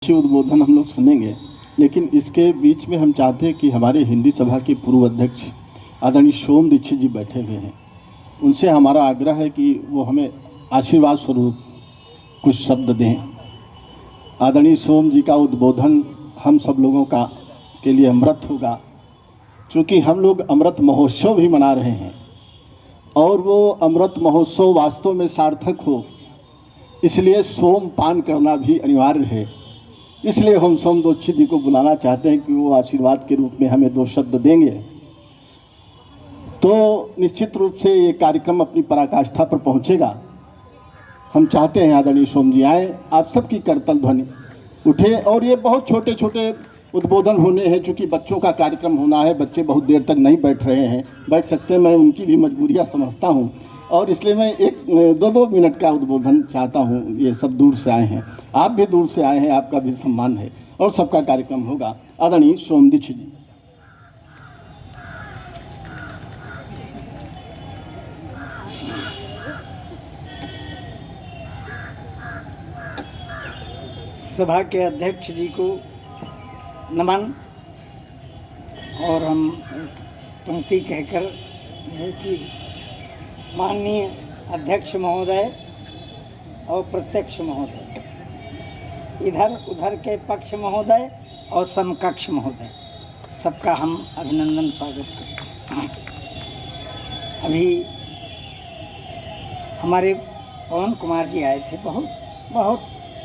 अच्छे उद्बोधन हम लोग सुनेंगे, लेकिन इसके बीच में हम चाहते हैं कि हमारे हिंदी सभा के पूर्व अध्यक्ष आदरणीय सोम दीक्षित जी बैठे हुए हैं। उनसे हमारा आग्रह है कि वो हमें आशीर्वाद स्वरूप कुछ शब्द दें। आदरणीय सोम जी का उद्बोधन हम सब लोगों का के लिए अमृत होगा, क्योंकि हम लोग अमृत महोत्सव भी मना रहे हैं और वो अमृत महोत्सव वास्तव में सार्थक हो, इसलिए सोम पान करना भी अनिवार्य है। इसलिए हम सोम दीक्षित जी को बुलाना चाहते हैं कि वो आशीर्वाद के रूप में हमें दो शब्द देंगे। तो निश्चित रूप से ये कार्यक्रम अपनी पराकाष्ठा पर पहुंचेगा। हम चाहते हैं आदरणीय सोम जी आए, आप सबकी करतल ध्वनि उठे और ये बहुत छोटे छोटे उद्बोधन होने हैं। चूँकि बच्चों का कार्यक्रम होना है, बच्चे बहुत देर तक नहीं बैठ रहे हैं, बैठ सकते हैं, मैं उनकी भी मजबूरियाँ समझता हूँ और इसलिए मैं एक 2-2 मिनट का उद्बोधन चाहता हूँ। ये सब दूर से आए हैं, आप भी दूर से आए हैं, आपका भी सम्मान है और सबका कार्यक्रम होगा। आदरणीय सोम दीक्षित जी। सभा के अध्यक्ष जी को नमन। और हम पंक्ति कहकर है कि माननीय अध्यक्ष महोदय और प्रत्यक्ष महोदय, इधर उधर के पक्ष महोदय और समकक्ष महोदय, सबका हम अभिनंदन स्वागत करते हैं। अभी हमारे पवन कुमार जी आए थे, बहुत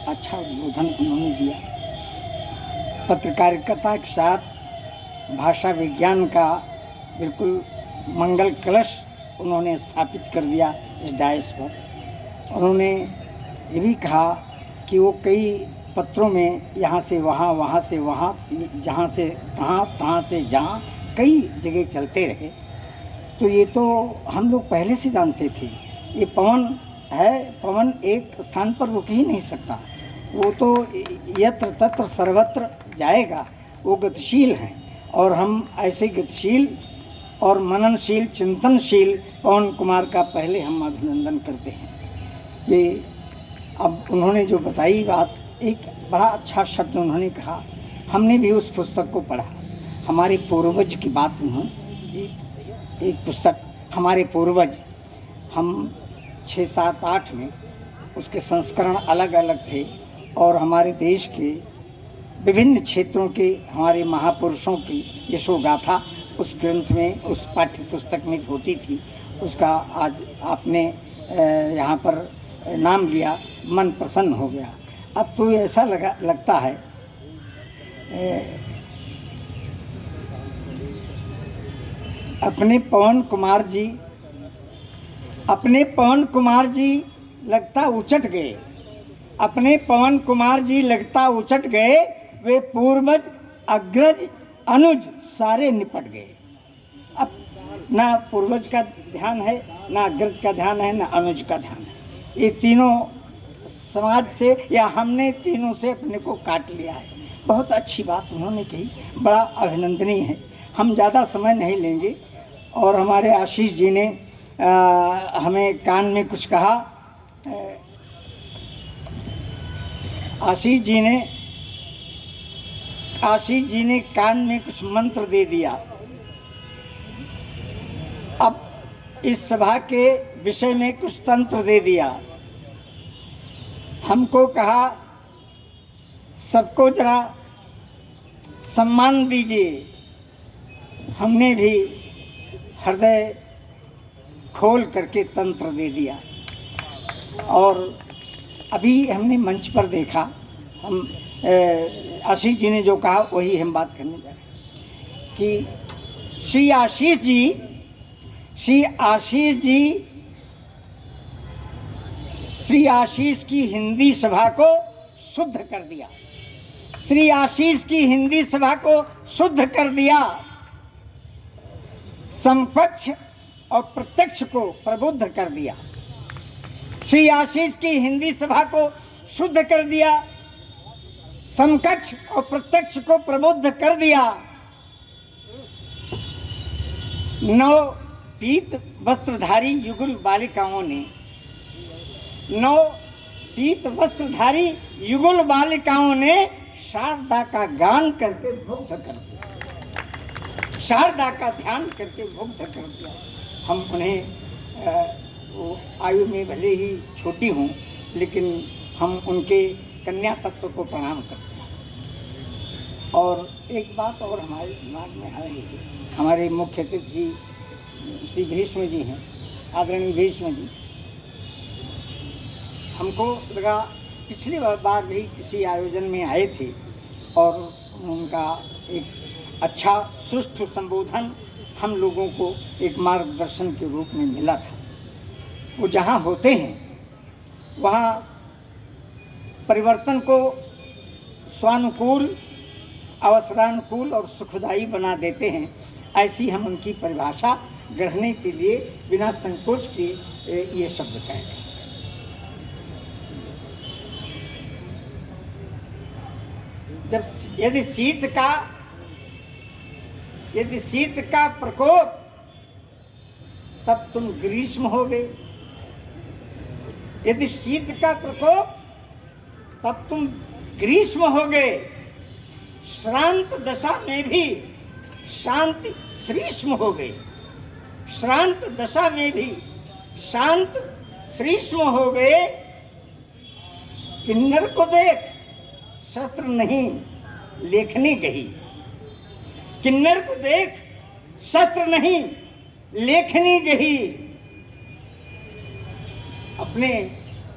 अच्छा उद्बोधन उन्होंने दिया। पत्रकारिता के साथ भाषा विज्ञान का बिल्कुल मंगल कलश उन्होंने स्थापित कर दिया इस डायस पर। उन्होंने ये भी कहा कि वो कई पत्रों में यहाँ से वहाँ, वहाँ से वहाँ, जहाँ से तहाँ, तहाँ से जहाँ, कई जगह चलते रहे। तो ये तो हम लोग पहले से जानते थे। ये पवन है, पवन एक स्थान पर रुक ही नहीं सकता, वो तो यत्र तत्र सर्वत्र जाएगा, वो गतिशील हैं। और हम ऐसे गतिशील और मननशील, चिंतनशील पवन कुमार का पहले हम अभिनंदन करते हैं। ये अब उन्होंने जो बताई बात, एक बड़ा अच्छा शब्द उन्होंने कहा, हमने भी उस पुस्तक को पढ़ा, हमारे पूर्वज की बात। उन्होंने एक पुस्तक, हमारे पूर्वज, हम 6, 7, 8 में उसके संस्करण अलग अलग थे और हमारे देश के विभिन्न क्षेत्रों के हमारे महापुरुषों की यशोगाथा उस ग्रंथ में, उस पाठ्य पुस्तक में होती थी। उसका आज आपने यहाँ पर नाम लिया, मन प्रसन्न हो गया। अब तो ऐसा लगता है अपने पवन कुमार जी लगता उचट गए। अपने पवन कुमार जी लगता उचट गए, वे पूर्वज, अग्रज, अनुज सारे निपट गए। अब ना पूर्वज का ध्यान है, ना अग्रज का ध्यान है, ना अनुज का ध्यान है। ये तीनों समाज से, या हमने तीनों से अपने को काट लिया है। बहुत अच्छी बात उन्होंने कही, बड़ा अभिनंदनीय है। हम ज़्यादा समय नहीं लेंगे। और हमारे आशीष जी ने हमें कान में कुछ कहा। आशीष जी ने कान में कुछ मंत्र दे दिया। अब इस सभा के विषय में कुछ तंत्र दे दिया। हमको कहा सबको जरा सम्मान दीजिए। हमने भी हृदय खोल करके तंत्र दे दिया। और अभी हमने मंच पर देखा, हम आशीष जी ने जो कहा वही हम बात करने जा रहे हैं कि श्री आशीष की हिंदी सभा को शुद्ध कर दिया। श्री आशीष की हिंदी सभा को शुद्ध कर दिया। समकक्ष और प्रत्यक्ष को प्रबुद्ध कर दिया। श्री आशीष की हिंदी सभा को शुद्ध कर दिया, समकक्ष और प्रत्यक्ष को प्रबुद्ध कर दिया। 9 पीत वस्त्रधारी युगल बालिकाओं ने, 9 पीत वस्त्रधारी युगल बालिकाओं ने शारदा का गान करके मुग्ध कर दिया, शारदा का ध्यान करके मुग्ध कर दिया। हम उन्हें वो आयु में भले ही छोटी हूँ, लेकिन हम उनके कन्या तत्व को प्रणाम करते हैं। और एक बात और हमारे दिमाग में आ रही है, हमारे मुख्य अतिथि श्री भीष्म जी हैं, आदरणीय भीष्म जी। हमको लगा पिछली बार भी किसी आयोजन में आए थे और उनका एक अच्छा सुष्ठु संबोधन हम लोगों को एक मार्गदर्शन के रूप में मिला था। वो जहाँ होते हैं वहाँ परिवर्तन को स्वानुकूल, अवसरानुकूल और सुखदायी बना देते हैं। ऐसी हम उनकी परिभाषा गढ़ने के लिए बिना संकोच के ये शब्द कह रहे हैं। जब यदि शीत का प्रकोप तब तुम ग्रीष्म हो गए, यदि शीत का प्रकोप तब तुम ग्रीष्म हो गए, श्रांत दशा में भी शांति श्रीष्म हो गए, श्रांत दशा में भी शांत श्रीष्म हो गए। किन्नर को देख शस्त्र नहीं लेखनी गई, किन्नर को देख शस्त्र नहीं लेखनी गई। अपने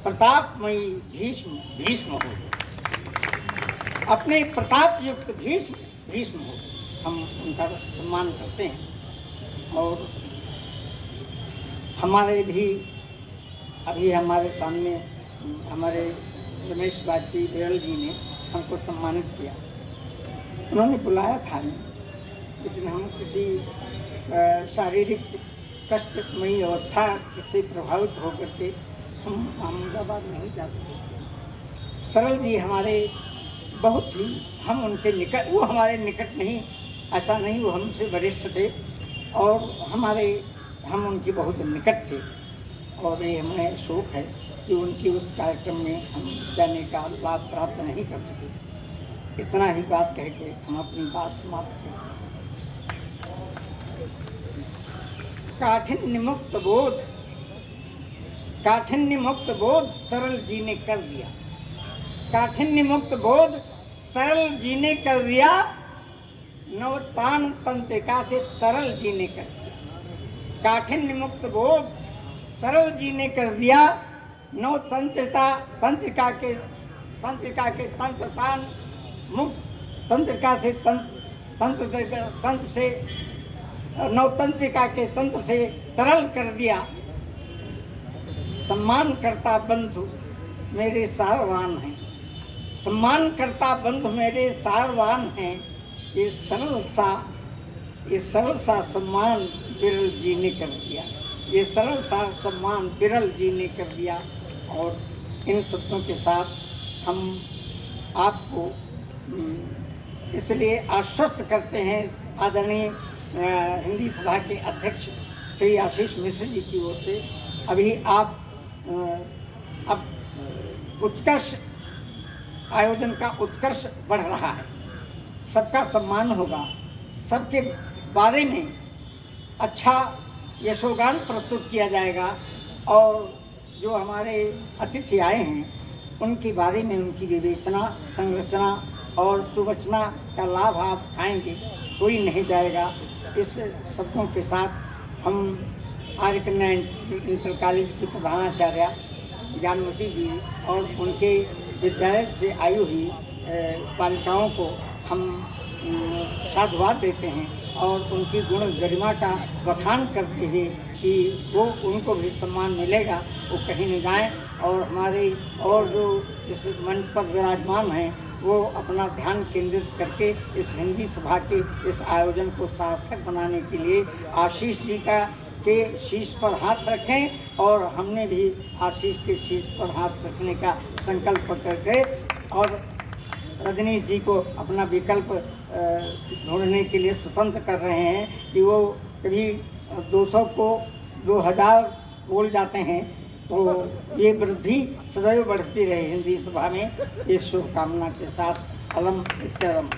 प्रतापमयी भीष्म हो, अपने प्रताप युक्त भीष्म हो। हम उनका सम्मान करते हैं। और हमारे भी अभी हमारे सामने हमारे रमेश बाजी बेरल जी ने हमको सम्मानित किया। उन्होंने बुलाया था हमें, लेकिन हम किसी शारीरिक कष्टमयी अवस्था से प्रभावित होकर के हम अहमदाबाद नहीं जा सके। सरल जी हमारे बहुत ही, हम उनके निकट, वो हमारे निकट नहीं, ऐसा नहीं, वो हमसे वरिष्ठ थे और हम उनके बहुत निकट थे। और ये हमें शोक है कि उनकी उस कार्यक्रम में हम जाने का लाभ प्राप्त नहीं कर सके। इतना ही बात कह के हम अपनी बात समाप्त करें। काठिन्य मुक्त बोध सरल जी ने कर दिया, काठिन्य मुक्त बोध सरल जी ने कर दिया, नवतान तंत्रिका से तरल जी ने कर दिया। काठिन्य मुक्त बोध सरल जी ने कर दिया, नव तंत्रिका के तंत्रतान मुक्त, तंत्रिका से तंत्र से नवतंत्रिका के तंत्र से तरल कर दिया। सम्मान करता बंधु मेरे सारवान हैं, सम्मान करता बंधु मेरे सारवान हैं। ये सरल सा सम्मान बिरल जी ने कर दिया, ये सरल सा सम्मान बिरल जी ने कर दिया। और इन शब्दों के साथ हम आपको इसलिए आश्वस्त करते हैं आदरणीय हिंदी सभा के अध्यक्ष श्री आशीष मिश्र जी की ओर से, अभी आप अब उत्कर्ष आयोजन का उत्कर्ष बढ़ रहा है, सबका सम्मान होगा, सबके बारे में अच्छा यशोगान प्रस्तुत किया जाएगा। और जो हमारे अतिथि आए हैं उनके बारे में उनकी विवेचना, संरचना और सुवचना का लाभ आप खाएंगे, कोई नहीं जाएगा। इस शब्दों के साथ हम आर्य कन्या इंटर कॉलेज की प्रधानाचार्य ज्ञानवती जी और उनके विद्यालय से आई हुई बालिकाओं को हम साधुवाद देते हैं और उनकी गुण गरिमा का बखान करते हुए कि वो उनको भी सम्मान मिलेगा, वो कहीं नहीं जाएँ। और हमारे और जो इस मंच पर विराजमान हैं वो अपना ध्यान केंद्रित करके इस हिंदी सभा के इस आयोजन को सार्थक बनाने के लिए आशीष जी के शीश पर हाथ रखें। और हमने भी आशीष के शीश पर हाथ रखने का संकल्प करके और रजनीश जी को अपना विकल्प ढूंढने के लिए स्वतंत्र कर रहे हैं कि वो कभी 200 को 2000 बोल जाते हैं, तो ये वृद्धि सदैव बढ़ती रहे हिंदी सभा में। इस शुभकामना के साथ अलम इत्यलम।